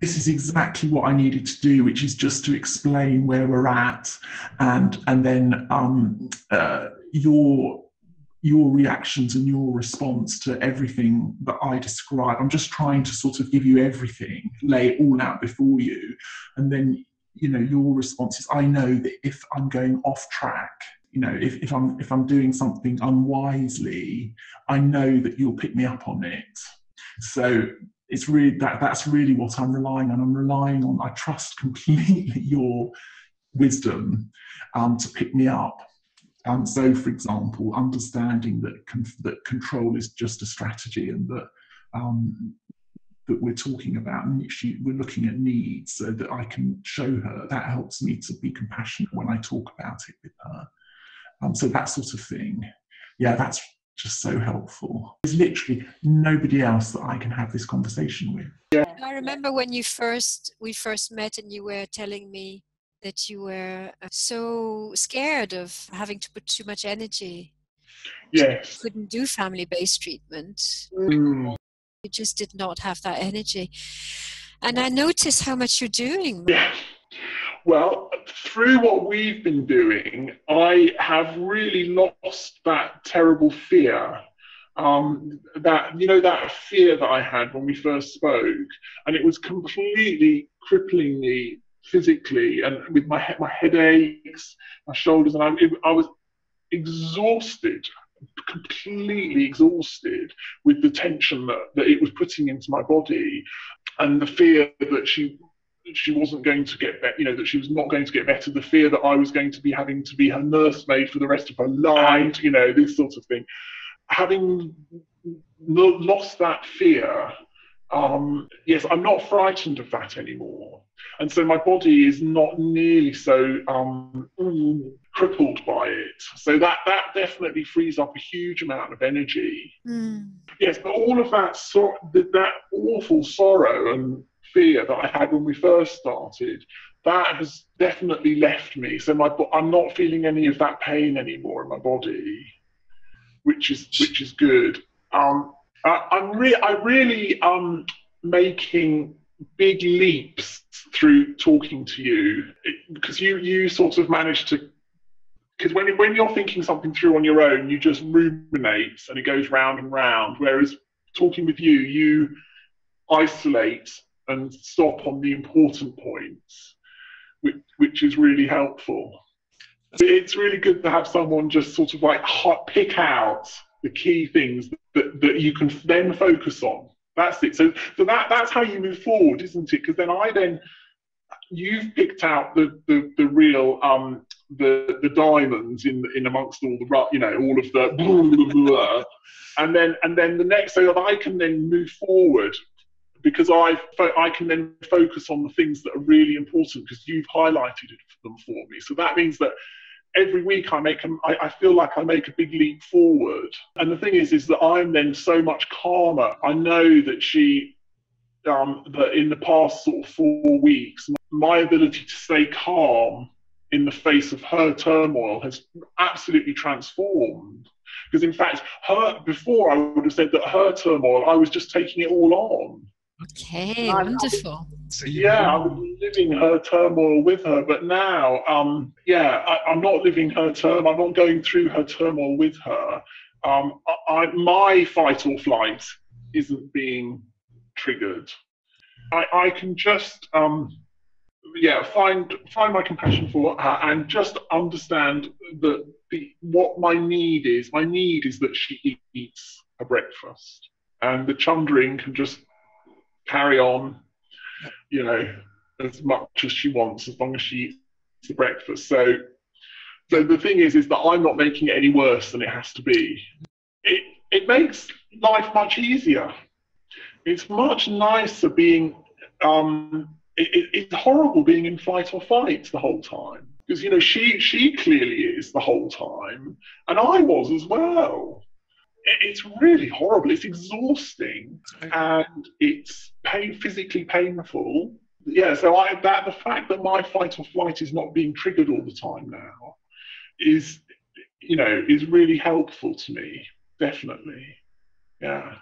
this is exactly what I needed to do, which is just to explain where we're at, and then your reactions and your response to everything that I describe. I'm just trying to sort of give you everything, lay it all out before you, and then your response is, I know that if I'm going off track, if I'm doing something unwisely, I know that you'll pick me up on it. So it's really that's really what I'm relying on. I trust completely your wisdom to pick me up. So, for example, understanding that control is just a strategy, and that we're talking about, and we're looking at needs, so that I can show her. That helps me to be compassionate when I talk about it with her. So that sort of thing. Yeah, that's just so helpful. There's literally nobody else that I can have this conversation with. Yeah. I remember when we first met, and you were telling me that you were so scared of having to put too much energy. Yes. You couldn't do family-based treatment. You just did not have that energy. And I noticed how much you're doing. Yeah. Well, through what we've been doing, I have really lost that terrible fear. That fear that I had when we first spoke, and it was completely crippling me physically, and with my headaches, my shoulders, and I was exhausted, completely exhausted with the tension that it was putting into my body, and the fear that she wasn't going to get better, that she was not going to get better, the fear that I was going to be having to be her nursemaid for the rest of her life, this sort of thing. Having lost that fear, yes, I'm not frightened of that anymore. And so my body is not nearly so crippled by it. So that definitely frees up a huge amount of energy. Yes, but all of that that awful sorrow and fear that I had when we first started, that has definitely left me. So I'm not feeling any of that pain anymore in my body, which is good. I'm really making big leaps through talking to you, because you sort of managed to. Because when you're thinking something through on your own, you just ruminate and it goes round and round. Whereas talking with you, you isolate and stop on the important points, which is really helpful. It's really good to have someone just sort of like pick out the key things that you can then focus on. That's it. So that's how you move forward, isn't it? Because then you've picked out the real the diamonds in amongst all the all of the blah, blah, blah. and then the next, so that I can then move forward, because I can then focus on the things that are really important, because you've highlighted them for me. So that means that every week I feel like I make a big leap forward. And the thing is that I'm then so much calmer. I know that that in the past sort of 4 weeks, my ability to stay calm in the face of her turmoil has absolutely transformed. Because in fact, before I would have said that her turmoil, I was just taking it all on. Okay, wonderful. I was living her turmoil with her, but now, I'm not living her turmoil. I'm not going through her turmoil with her. My fight or flight isn't being triggered. I can just, find my compassion for her and just understand that what my need is. My need is that she eats her breakfast, and the chundering can just carry on, as much as she wants, as long as she eats the breakfast. So the thing is that I'm not making it any worse than it has to be. It makes life much easier. It's much nicer being. It's horrible being in fight or flight the whole time, because she clearly is the whole time, and I was as well. It's really horrible. It's exhausting, and it's physically painful. Yeah, so the fact that my fight or flight is not being triggered all the time now is really helpful to me. Definitely, yeah.